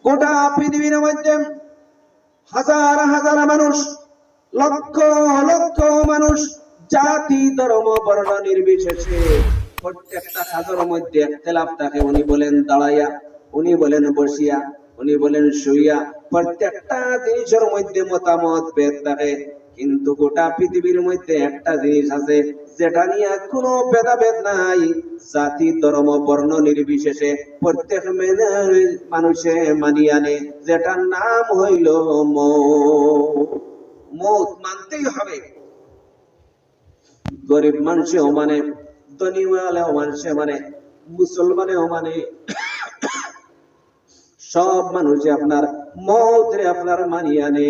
গোটা পৃথিবীর মধ্যে হাজার হাজার মানুষ, লক্ষ লক্ষ মানুষ, জাতি ধর্ম বর্ণ নির্বিশেষে প্রত্যেকটা কাজের মধ্যে ইখতিলাফ থাকে। উনি বলেন দাঁড়াইয়া, উনি বলেন বসিয়া, উনি বলেন শুইয়া, প্রত্যেকটা জিনিসের মধ্যে মতামত ভেদ থাকে। কিন্তু গোটা পৃথিবীর মধ্যে একটা জিনিস আছে যেটা নিয়ে কোনো ভেদাভেদ নাই, জাতি ধর্ম বর্ণ নির্বিশেষে প্রত্যেক মানুষে মানিয়ে আনে, যেটার নাম হইল মৌত। মৌত মানতেই হবে। গরিব মানুষেও মানে, ধনীওয়ালাও মানুষে মানে, মুসলমানেও মানে, সব মানুষে আপনার মৌতরে আপনার মানিয়ে আনে।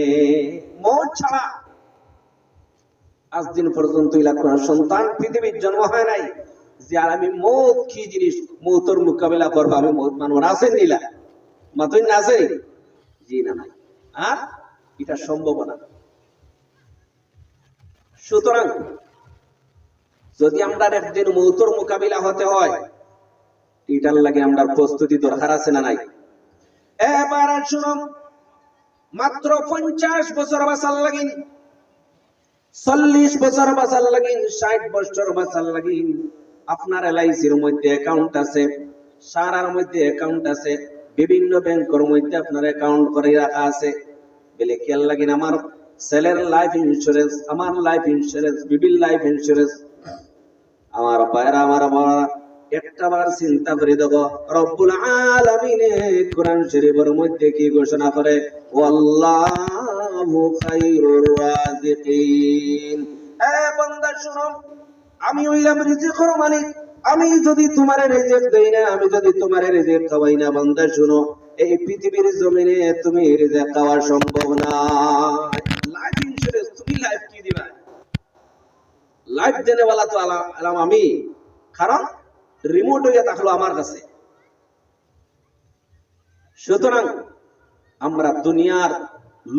মৌত ছাড়া আজ দিন পর্যন্ত কোন সন্তান পৃথিবীর জন্ম হয় নাই যে আর আমি মৌত কি জিনিস, মৌতর মোকাবেলা করবো, আমি মৌত মানব না। আছেন নিলা মাতই না আছে? জি না, নাই। আর এটা সম্ভব না। সুতরাং যদি আমরা একদিন মৌতর মোকাবিলা হতে হয়, এটার লাগে আমরা প্রস্তুতি দরকার আছে না নাই? এবার শুনুন, মাত্র 50 বছর বাঁচার লাগিন, 40 বছর বাঁচার লাগিন, 60 বছর বাঁচার লাগিন আপনার এলআইসির মধ্যে অ্যাকাউন্ট আছে, সারার মধ্যে অ্যাকাউন্ট আছে, বিভিন্ন ব্যাংকের মধ্যে আপনার অ্যাকাউন্ট করে রাখা আছে। বলে খেয়াল লাগিন, আমার ছেলের লাইফ ইন্স্যুরেন্স, আমার লাইফ ইন্স্যুরেন্স, বিবির লাইফ ইন্স্যুরেন্স। আমার ভাইরা, আমার বাবা, একটা বার চিন্তা করে দেখো, রব্বুল আলামিন কোরআন শরীফের মধ্যে কি ঘোষণা করে? ওয়াল্লাহু খায়রুর রাযিকিন। এ বান্দা শুনো, আমি হইলাম রিজিকের মালিক। আমি যদি তোমার রিজিক দেই না, আমি যদি তোমার রিজিক খাওয়াই না, বান্দা শুনো, এই পৃথিবীর জমিনে তুমি রিজিক খাওয়া সম্ভব না। লাইফ ইন্স্যুরেন্স, তুমি লাইফ কি দিবা? লাইফ দেনেওয়ালা তো আলাম আমি, কারণ রিমোট হইয়া থাকলো আমার কাছে। সুতরাং আমরা দুনিয়ার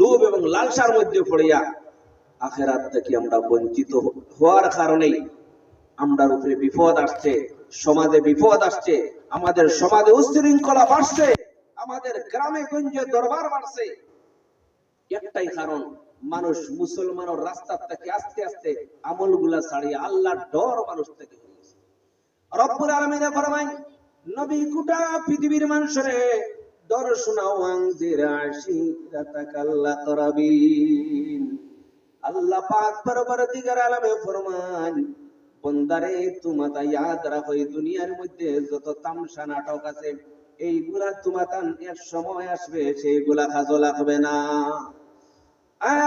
লোভ এবং লালসার মধ্যে পড়িয়া আখিরাত থেকে আমরা বঞ্চিত হওয়ার কারণেই আমরার উপরে বিপদ আসছে, সমাজে বিপদ আসছে, আমাদের সমাজে উশৃঙ্খলা বাড়ছে, আমাদের গ্রামে গঞ্জে দরবার বাড়ছে। একটাই কারণ, মানুষ মুসলমানের রাস্তা থেকে আস্তে আস্তে আমলগুলা ছাড়িয়ে আল্লাহর ডর মানুষ থেকে হয়েছে। রব্বুল আলামিন ফরমায়, নবী গোটা পৃথিবীর মানুষরে ডর শোনাও, আনজির আশিরাতাকাল আকরাবিন। আল্লাহ পাক পরবর্তীকার আলামে ফরমান, বন্দারে তোমাতা ইয়াদ রাখো, এই দুনিয়ার মধ্যে যত তামসা নাটক আছে এইগুলা তোমাতান এক সময় আসবে, সেইগুলা কাজে লাগবে না।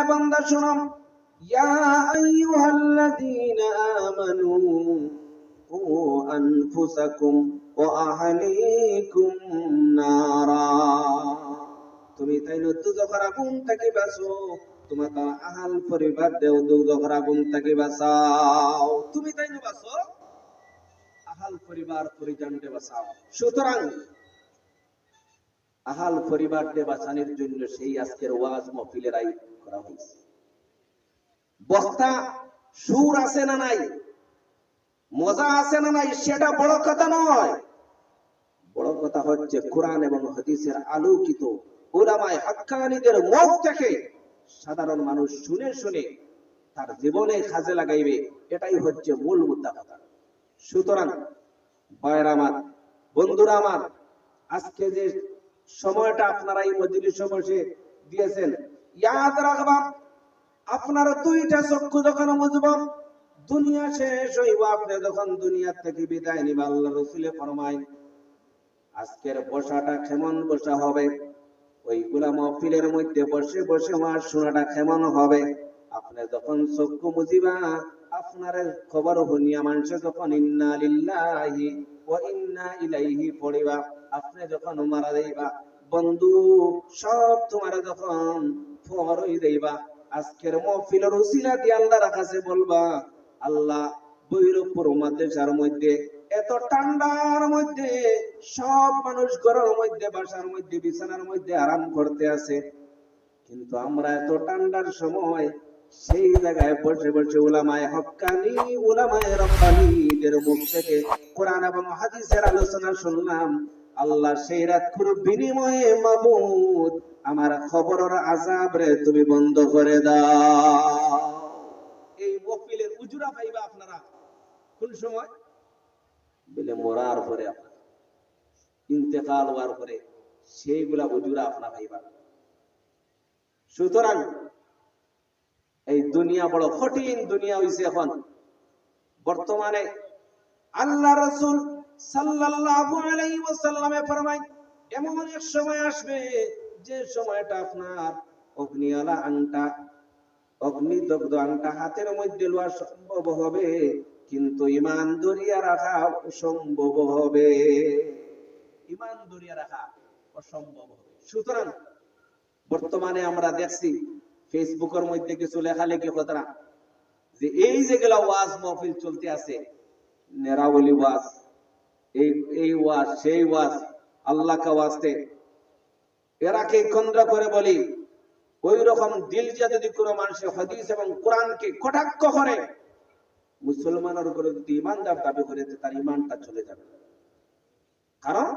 বান্দা শুনো, ইয়া আইয়ুহাল্লাযীনা আমানু কু আনফুসাকুম ওয়া আহলিকুম নারা। তুমি তাই দুজখের আগুন থেকে বাঁচো, তোমার আহাল পরিবার দেও দুজখের আগুন থেকে বাঁচাও। তুমি তাই বাঁচো, আহাল পরিবার পরিজনকে বাঁচাও। সুতরাং আহাল পরিবারকে বাঁচানোর জন্য সেই আজকের ওয়াজ মাহফিলের আয়োজন করা হয়েছে। বক্তা সুর আছে না নাই, মজা আছে না নাই, সেটা বড় কথা নয়। বড় কথা হচ্ছে কোরআন এবং হাদিসের আলোকিত উলামায়ে হাক্কানীদের মুখ থেকে সাধারণ মানুষ শুনে শুনে তার জীবনে কাজে লাগাইবে, এটাই হচ্ছে মূল মুদ্রা কথা। সুতরাং ভাইরা আমার, বন্ধুরা আমার, আজকে যে সময়টা আপনারা এই মজলিসে বসে দিয়েছেন, ইয়াদ রাখবেন, আপনার দুইটা চক্ষু যখন মুজব, দুনিয়া শেষ হইব, আপনি যখন দুনিয়া থেকে বিদায় নিবেন, আল্লাহ রাসূল ফরমায় আজকের বসাটা কেমন বসা হবে, ওইগুলা মাহফিলের মধ্যে বসে বসে ওয়াজ শোনাটা কেমন হবে। আপনি যখন চক্ষু মুজিবা, আপনার খবর শুনিয়া মানুষে যখন ইন্না লিল্লাহি ওয়া ইন্না ইলাইহি পড়িবা, আপনি যখন মারা যাইবা, বন্ধু সব তোমার যখন ফর হই যাইবা, আজকের মাহফিলের উসিলা দিয়ে আল্লাহর কাছে বলবা, আল্লাহ বৈরবপুর মাদ্রাসার মধ্যে এত ঠান্ডার মধ্যে সব মানুষ ঘরের মধ্যে, বাসার মধ্যে, বিছানার মধ্যে আরাম করতে আছে, কিন্তু আমরা এত ঠান্ডার সময় সেই জায়গায় বসে বসে উলামায়ে হক্কানি, উলামায়ে রব্বানীদের মুখ থেকে কোরআন এবং হাদিসের আলোচনা শুনলাম। আল্লাহ সেই রাত খুর বিনিময়ে মাবুদ আমার খবরের আযাব রে তুমি বন্ধ করে দাও। এই মহফিলের উজুরা পাইবা আপনারা কোন সময়? বলে মরার পরে, আপনার ইন্তেকাল হওয়ার পরে সেইগুলা উজুরা আপনারা পাইবা। সুতরাং এই দুনিয়া বড় কঠিন দুনিয়া হইছে এখন বর্তমানে। আল্লাহ রাসূল সাল্লাল্লাহু আলাইহি ওয়াসাল্লামে ফরমায় এমন এক সময় আসবে যে সময়টা আপনার অগ্নিওয়ালা আংটা, অগ্নিদগ্ধ আংটা হাতের মধ্যে লওয়া সম্ভব হবে, কিন্তু ঈমান ধরিয়া রাখা অসম্ভব হবে। ঈমান ধরিয়া রাখা অসম্ভব হবে। সুতরাং বর্তমানে আমরা দেখছি ফেসবুকের মধ্যে কিছু লেখালেখি কথা যে এই যেগুলা ওয়াজ মাহফিল চলতে আছে, নেরাওয়ালি ওয়াজ, এই ওয়াজ সেই ওয়াজ, আল্লাহ কা ওয়াস্তে, এরাকে কেন্দ্র করে বলি ওই রকম দিল যদি কোনো মানুষের হাদিস এবং কোরআনকে কটাক্ষ করে, মুসলমানের উপরে যদি ইমানদার দাবি করে তার ইমানটা চলে যাবে। কারণ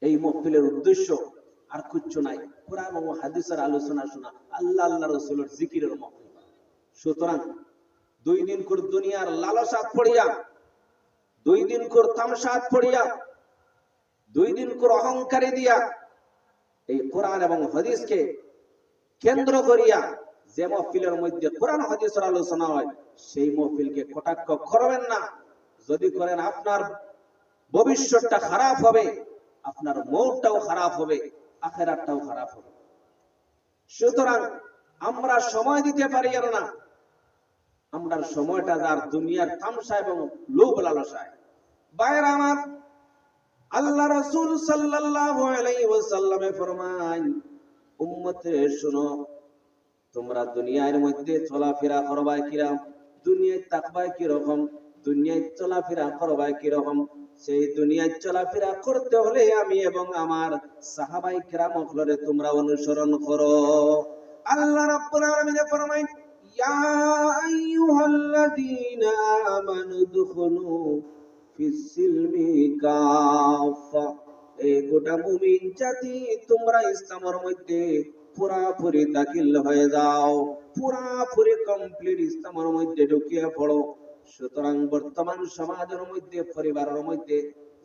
এই মাহফিলের উদ্দেশ্য আর কিচ্ছু নাই, কোরআন ও হাদিসের আলোচনা শোনা, আল্লাহ আল্লাহ রাসূলের জিকিরের মাহফিল। সুতরাং দুই দিন করে দুনিয়ার লালসাত পড়িয়া, দুই দিন করে তামসাত পড়িয়া, দুই দিন করে অহংকারী দিয়া এই কোরআন এবং হাদিসকে কেন্দ্র করিয়া যে মাহফিলের মধ্যে কোরআন হাদিসের আলোচনা হয় সেই মাহফিলকে কটাক্ষ করবেন না। যদি করেন আপনার ভবিষ্যৎটা খারাপ হবে, আপনার মৌতটাও খারাপ হবে, আখিরাতটাও খারাপ হবে। সুতরাং আমরা সময় দিতে পারি না, আমরা সময়টা যার দুনিয়ার তামসা এবং লোভ লালসায়। ভাইরা আমার, আল্লাহ রাসূল সাল্লাল্লাহু আলাইহি ওয়াসাল্লামে ফরমান উম্মতে শুনো, তোমরা দুনিয়ার মধ্যে চলাফেরা করবা কিরকম, দুনিয়ায় তাকবা কিরকম, দুনিয়ায় চলাফেরা করবা কিরকম, সেই দুনিয়ায় চলাফেরা করতে হলে আমি এবং আমার সাহাবায়ে কিরামকে তোমরা অনুসরণ করো। আল্লাহ রাব্বুল আলামিন ফরমায় ইয়া আইয়ুহাল্লাযীনা আমানু দুখুলু ফিস সিলমি কাফা, এই গোটা মুমিন জাতি তোমরা ইসলামের মধ্যে পুরাপুরি দাখিল হয়ে যাও, পুরাপুরি কমপ্লিট ইসলামের মধ্যে ঢুকিয়ে পড়ো। সুতরাং বর্তমান সমাজের মধ্যে, পরিবারের মধ্যে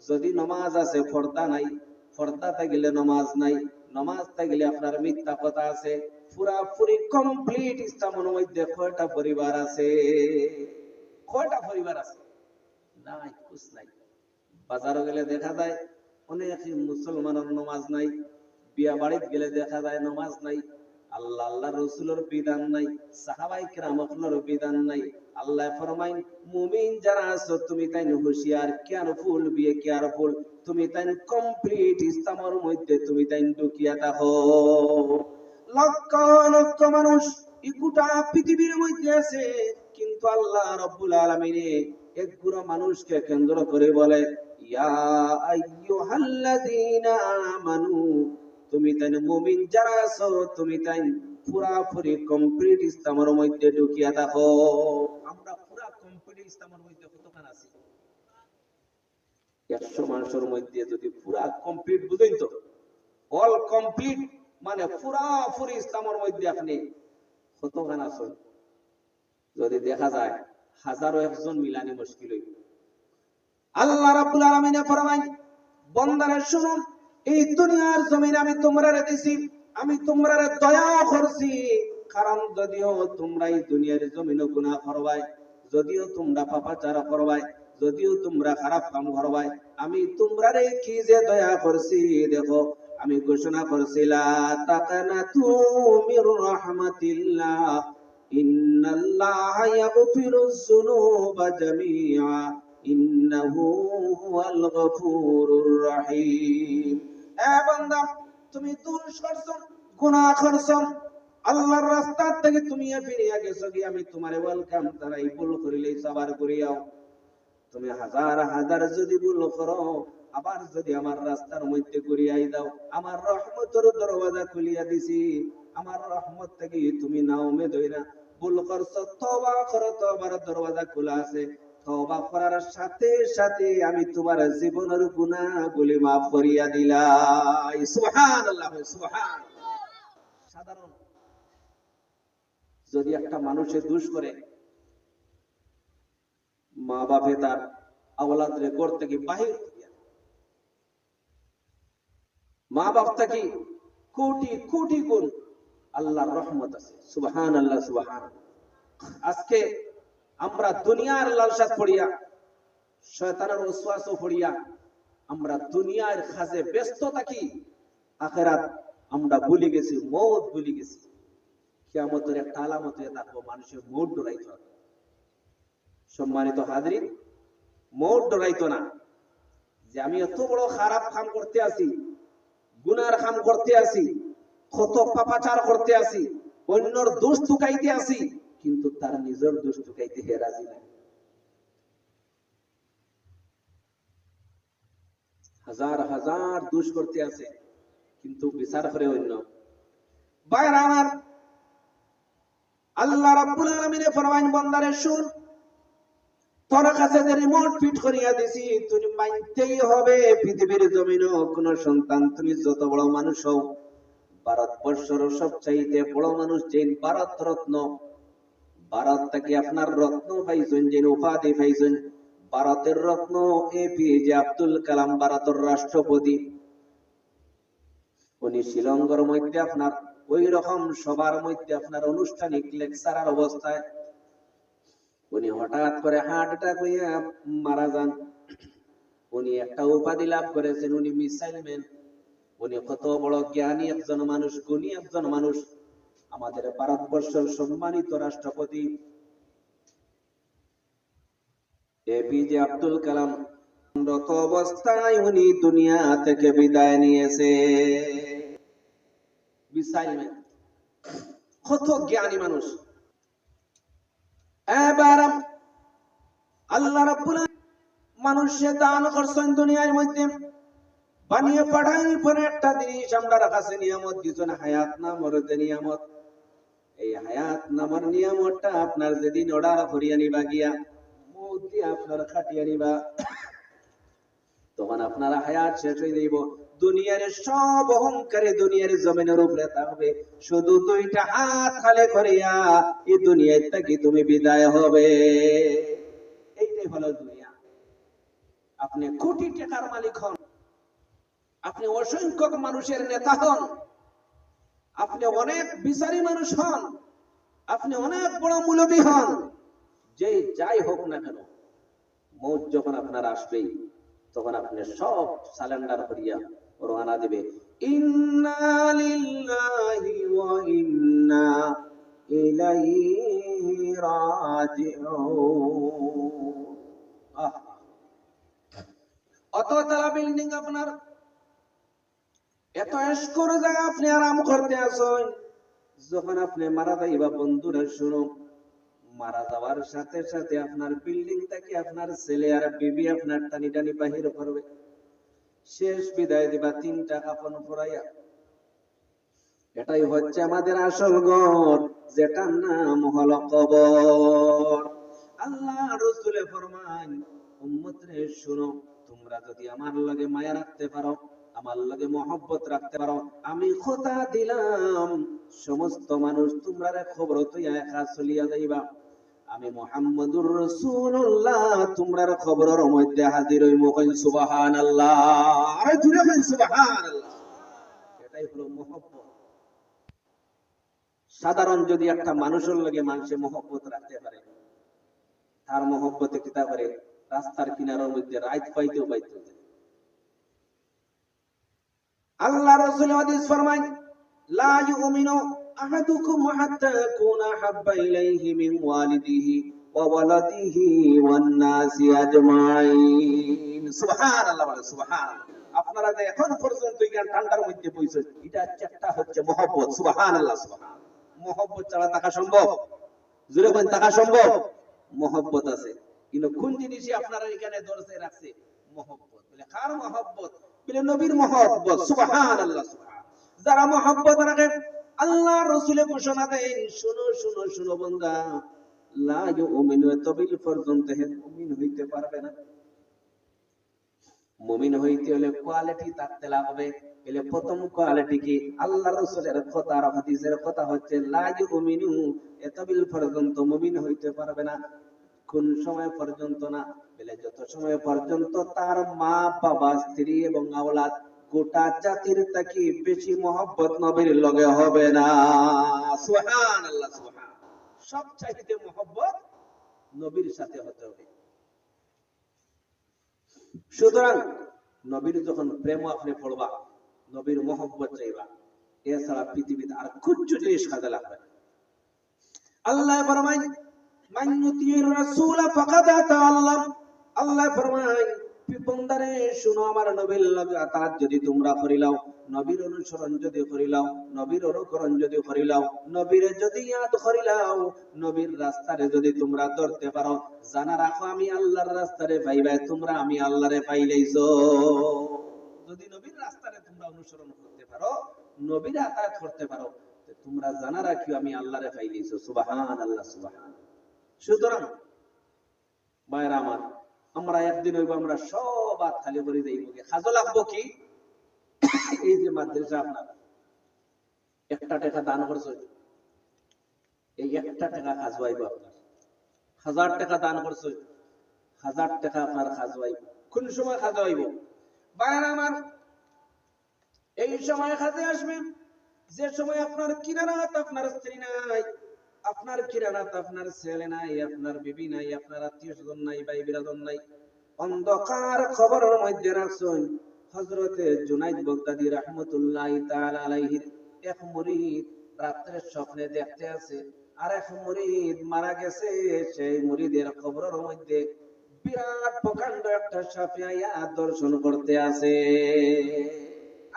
যদি নামাজ আছে পর্দা নাই, পর্দা থাকলে নামাজ নাই, নামাজ থাকলে আপনার মিথ্যা কথা আছে, পুরাপুরি কমপ্লিট ইসলামের মধ্যে কয়টা পরিবার আছে? কয়টা পরিবার আছে? নাই, কুছ নাই। বাজারে গেলে দেখা যায় অনেক মুসলমানের নামাজ নাই, বিয়া বাড়িতে গেলে দেখা যায় নামাজ নাই, আল্লাহ আল্লাহ রাসূলের বিধান নাই, সাহাবায়ে কিরামের বিধান নাই। আল্লাহ ফরমায় মুমিন যারা আছো তুমি তাই হুঁশিয়ার, কেয়ারফুল, বিয়ে কেয়ারফুল, তুমি তাই কমপ্লিট ইসলামের মধ্যে তুমি তাই ঢুকিয়া থাকো। লক্ষ লক্ষ মানুষ এই গোটা পৃথিবীর মধ্যে আছে, কিন্তু আল্লাহ রাব্বুল আলামিন এক গুরু মানুষকে কেন্দ্র করে বলে ইয়া আইয়ুহাল্লাযীনা আমানু, তুমি তাই মুমিন যারা আছো তুমি তাই পুরাপুরি কমপ্লিট ইসলামের মধ্যে ঢুকিয়া থাকো। আমরা পুরা কমপ্লিট ইসলামের মধ্যে কতক্ষণ আছি? 100 মানুষের মধ্যে যদি পুরা কমপ্লিট, বুঝেন তো, অল কমপ্লিট মানে পুরাপুরি ইসলামের মধ্যে আপনি কতক্ষণ আছেন? যদি দেখা যায় হাজারো একজন মিলানি মুশকিল হইবে। আল্লাহ রাব্বুল আলামিন ফরমায় বান্দারা শুনুন, এই দুনিয়ার জমিনে আমি তোমরারে দিছি, আমি তোমরারে দয়া করছি, কারণ যদিও তোমরা এই দুনিয়ার জমিনে গুনাহ করবাই, যদিও তোমরা পাপাচার করবাই, যদিও তোমরা খারাপ কাম করবাই, আমি তোমরারে কি যে দয়া করছি দেখো। আমি ঘোষণা করছিলাম তাকানাতু মির রাহমাতিল্লাহ ইন্নাল্লাহা ইয়াগফিরুয যুনুবা জামিআ ইন্নাহু হুয়াল গফুরুর রহিম। এ বান্দা, তুমি দোষ করছো, গুনাহ করছো, আল্লাহর রাস্তা থেকে তুমি ফিরিয়া গেছো, কি আমি তোমারে ওয়েলকাম জানাই। ভুল করিলে সবার করিয়াও, তুমি হাজার হাজার যদি ভুল করো, আবার যদি আমার রাস্তার মধ্যে করিয়াই দাও, আমার রহমতের দরওয়াজা খুলিয়া দিছি, আমার রহমত থেকে তুমি নাও মে দইরা। ভুল করছো তওবা করো, তওবার দরওয়াজা খোলা আছে, তওবা করার সাথে সাথে আমি তোমার জীবনের গুনাহগুলি maaf করিয়া দিলাই। সুবহানাল্লাহ, সুবহানাল্লাহ। সাধারণ যদি একটা মানুষে দোষ করে, মা বাপে তার আওলাদরে ঘর থেকে বাহির করিয়া, মা বাপ থেকে কোটি কোটি গুণ আল্লাহর রহমত আছে। সুবহানাল্লাহ, সুবহানাল্লাহ। আজকে আমরা দুনিয়ার লালসা পড়িয়া, শয়তানের ওয়াসওয়াসা পড়িয়া আমরা দুনিয়ার কাজে ব্যস্ত থাকি, আখিরাত আমরা ভুলে গেছি, মওত ভুলে গেছি। কিয়ামতের একটা আলামত হয়ে থাকবো মানুষের মওত ডরাইতে হবে। সম্মানিত হাজরিন, মওত ডরাইতো না যে আমি এত বড় খারাপ কাম করতে আছি, গুনার কাম করতে আছি, কত পাপাচার করতে আছি, অন্যর দোষ টুকাইতে আছি, কিন্তু তার নিজের দোষ টুকাইতে হে রাজি না। হাজার হাজার দোষ করতে আছে, কিন্তু বিচার করে অন্য। ভাইরা আমার, আল্লাহ রাব্বুল আলামিন ফরমান, বান্দারে শুন, তোর কাছে যে রিমোট ফিট করিয়া দিছি, তুমি মানতেই হবে। পৃথিবীর জমিনে কোন সন্তান, তুমি যত বড় মানুষ হও, ভারতবর্ষের সবচাইতে বড় মানুষ যেন ভারত রত্ন, ভারত থেকে আপনার রত্ন পাইছেন, যেন উপাধি পাইছেন, ভারতের রত্ন এপিজে আব্দুল কালাম, ভারতের রাষ্ট্রপতি। উনি শিলংয়ের মধ্যে আপনার ওই রকম সবার মধ্যে আপনার আনুষ্ঠানিক লেকচারার অবস্থায় উনি হঠাৎ করে হার্ট অ্যাটাক হইয়া মারা যান। উনি একটা উপাধি লাভ করেছেন, উনি মিসাইল ম্যান। উনি কত বড় জ্ঞানী একজন মানুষ, গুণী একজন মানুষ, আমাদের ভারতবর্ষের সম্মানিত রাষ্ট্রপতি এপিজে আব্দুল কালাম রত অবস্থায় উনি দুনিয়া থেকে বিদায় নিয়েছে। মিসাইল ম্যান, কত জ্ঞানী মানুষ। এবার আল্লাহ রাব্বুল আলামিন মানুষে দান করছেন দুনিয়ার মধ্যে, বানিয়ে পাঠাই পরে একটা জিনিস আমরা কাছে নিয়ামত দিয়েছেন, হায়াত নামের নিয়ামত। এই হায়াত নামের নিয়ামতটা আপনার যেদিন অর্ডার করিয়া নিবা গিয়া, মউত দিয়ে আপনার খাটিয়া নিবা, তখন আপনার হায়াত শেষ হয়ে যাইব। দুনিয়ার সব অহংকারে দুনিয়ার জমিনের উপরে থাকবে, শুধু দুইটা হাত খালে করিয়া এই দুনিয়া থেকে তুমি বিদায় হবে। এইটাই হলো দুনিয়া। আপনি কোটি টাকার মালিক হন, আপনি অসংখ্য মানুষের নেতা হন, আপনি অনেক বিচারী মানুষ হন, আপনি অনেক বড় মুলবি হন, যে যাই হোক না কেন, মউত যখন আপনার আসবেই, তখন আপনি সব সারেন্ডার করিয়া রওনা দিবে। ইন্না লিল্লাহি ওয়া ইন্না ইলাইহি রাজিউন। অততলা বিল্ডিং আপনার, এত এসকর জায়গা আপনি আরাম করতে আসেন, যখন আপনি মারা যাইবা, বন্ধুরা শুনো, মারা যাওয়ার সাথে সাথে আপনার বিল্ডিং থেকে আপনার ছেলে আর বিবি আপনার টানি টানি বাহির করবে, শেষ বিদায় দিবা তিনটা কাফন পরাইয়া। এটাই হচ্ছে আমাদের আসল ঘর, যেটার নাম হলো কবর। আল্লাহ রাসূলে ফরমান, উম্মত রে শুনো, তোমরা যদি আমার লগে মায়া রাখতে পারো, আমার লগে মহব্বত রাখতে পারো, আমি কথা দিলাম সমস্ত মানুষ তোমরা খবর তুইয়া একা চলিয়া যাইবা। আমি মুহাম্মদুর রাসূলুল্লাহ তোমরার খবরের মধ্যে হাজির হইমু। কই সুবহানাল্লাহ, আরে জুড়ে কই সুবহানাল্লাহ। এটাই হলো মহব্বত। সাধারণ যদি একটা মানুষের লগে মানুষে মহব্বত রাখতে পারে, তার মহব্বতে কিতা করে, রাস্তার কিনারের মধ্যে রাত পাইতেও পাইতে। আল্লাহ রাসূল হাদিস ফরমায়, লা ইউমিনু আহাদুকুম হাত্তা ইয়াকুনা হাব্বা ইলাইহি মিন ওয়ালিদিহি ওয়া ওয়ালাদিহি ওয়ান নাসি আজমাইন। সুবহানাল্লাহ, বলে সুবহানাল্লাহ। আপনারা যে এখন পর্যন্ত এই ঠান্ডার মধ্যে বসেছেন, এটা একটা হচ্ছে মহব্বত। সুবহানাল্লাহ, সুবহানাল্লাহ। মহব্বত ছাড়া থাকা সম্ভব? জোরে বলেন, থাকা সম্ভব? মহব্বত আছে, কিন্তু কোন জিনিসই আপনারা এখানে ধরে রাখছে? মহব্বত। বলে কার মহব্বত? বলে নবীর মহব্বত। সুবহানাল্লাহ, সুবহানাল্লাহ। যারা মহব্বত রাখে, আল্লাহ রাসূলের ঘোষণা দেন, শুনো শুনো শুনো বান্দা, লা ইউমিনু তবিল পর্যন্ত হে মুমিন হইতে পারবে না। মুমিন হইতে হলে কোয়ালিটি থাকতে লাগবে। এলে প্রথম কোয়ালিটি কি? আল্লাহ রাসূলের কথা আর হাদিসের কথা হচ্ছে লা ইউমিনু তবিল পর্যন্ত মুমিন হইতে পারবে না। কোন সময় পর্যন্ত না? বলে যত সময় পর্যন্ত তার মা বাবা স্ত্রী এবং আওলাদ গোটা জাতির থেকে বেশি মহব্বত নবীর লগে হবে না। সুবহানাল্লাহ, সুবহান। সবচাইতে মহব্বত নবীর সাথে হতে হবে। সুতরাং নবীর যখন প্রেম আপনি পড়বা, নবীর মহব্বত চাইবা, এছাড়া পৃথিবীতে আর কিচ্ছু জিনিস কাজে লাগবে না। আল্লাহ ফরমায় মান ইউতির রাসূল ফাকাদ আতা আল্লাহ। আল্লাহ ফরমায় বান্দারে শুনো, আমার নবীর লগে আতাত যদি তোমরা করিলাও, নবীর অনুসরণ যদি করিলাও, নবীর অনুকরণ যদি করিলাও, নবীর যদি ইয়াদ করিলাও, নবীর রাস্তারে যদি তোমরা ধরতে পারো, জানা রাখো আমি আল্লাহর রাস্তারে পাইবা তোমরা, আমি আল্লাহরে পাইলেইছো। যদি নবীর রাস্তারে তোমরা অনুসরণ করতে পারো, নবীর আতাত করতে পারো, তোমরা জানা রাখিও আমি আল্লাহরে পাইলেইছো। সুবহানাল্লাহ, সুবহান। সুতরাং ভাইরা আমার, আমরা একদিন হইব আমরা সব হাত খালি করে যাইব, খাজো লাগবো কি? এই যে মাদ্রাসা আপনার 1 টাকা দান করছে, এই 1 টাকা খাজো আইব আপনার। 1000 টাকা দান করছে, 1000 টাকা আপনার খাজো আইব। কোন সময় খাজো আইব? ভাইরা আমার, এই সময় খাজে আসবে যে সময় আপনার কিনারাত আপনার স্ত্রী নাই, আপনার কিরানাত আপনার ছেলে নাই, আপনার বিবি নাই, আপনার আত্মীয় স্বজন নাই, ভাই বিরাদর নাই, অন্ধকার খবরের মধ্যে রাখছেন। হযরতে জুনাইদ বাগদাদী রাহমাতুল্লাহি তাআলা আলাইহির এক মুরিদ রাত্রের স্বপ্নে দেখতে আছে আর এক মুরিদ মারা গেছে। সেই মুরিদের কবরের মধ্যে বিরাট প্রকাণ্ড একটা সাপ আইয়া দর্শন করতে আছে।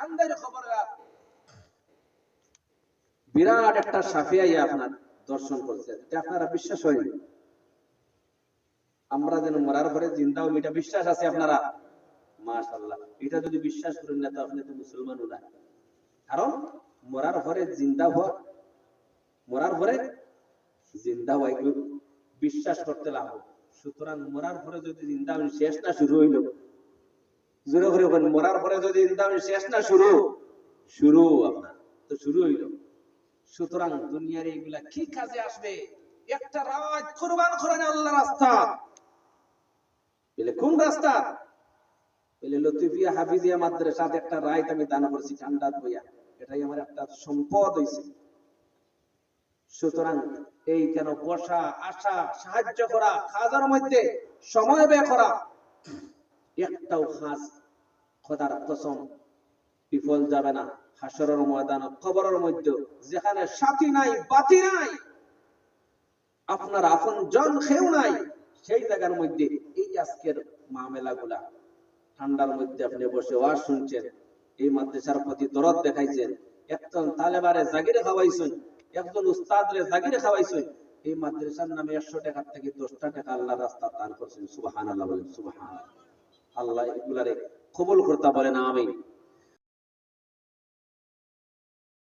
আন্দার খবর, বিরাট একটা সাপ আইয়া আপনার দর্শন করছে। এটা আপনারা বিশ্বাস হয়নি? আমরা যেন মরার পরে জিন্দা হই, এটা বিশ্বাস আছে আপনারা? মাশাআল্লাহ। এটা যদি বিশ্বাস করেন না তো আপনি তো মুসলমানও না। কারণ মরার পরে জিন্দা হওয়া, মরার পরে জিন্দা হওয়া বিশ্বাস করতে লাগবে। সুতরাং মরার পরে যদি জিন্দা হই, শেষ না শুরু হইল? জোরে করে বলেন, মরার পরে যদি জিন্দা হই, শেষ না শুরু? শুরু আপনার তো শুরু হইল। সুতরাং দুনিয়ার এগুলা কি কাজে আসবে? একটা রাত কুরবান করেন আল্লাহর রাস্তা। বলে কোন রাস্তা? বলে লতিফিয়া হাফিজিয়া মাদ্রাসাতে একটা রাত আমি দান করছি ঠান্ডা বইয়া, এটাই আমার একটা সম্পদ হইছে। সুতরাং এই কেন বসা, আসা, সাহায্য করা, খাজার মধ্যে সময় ব্যয় করা, একটাও খাস খোদার কসম বিফল যাবে না। হাসরের ময়দান, কবরের মধ্যে যেখানে সাথী নাই, বাতি নাই, আপনার আপন জন কেউ নাই, সেই জায়গার মধ্যে এই আজকের মামলাগুলা, ঠান্ডার মধ্যে আপনি বসে ওয়াজ শুনছেন, এই মাদ্রাসার প্রতি দরদ দেখাইছেন, একজন তালেবারে জাগিরে খাওয়াইছেন, একজন উস্তাদরে জাগিরে খাওয়াইছেন, এই মাদ্রাসার নামে 100 টাকা থেকে 10 টাকা আল্লাহর রাস্তা দান করছেন। সুবহানাল্লাহ বলেন, সুবহানাল্লাহ। আল্লাহ এগুলারে কবুল করতে বলেন, আমিন।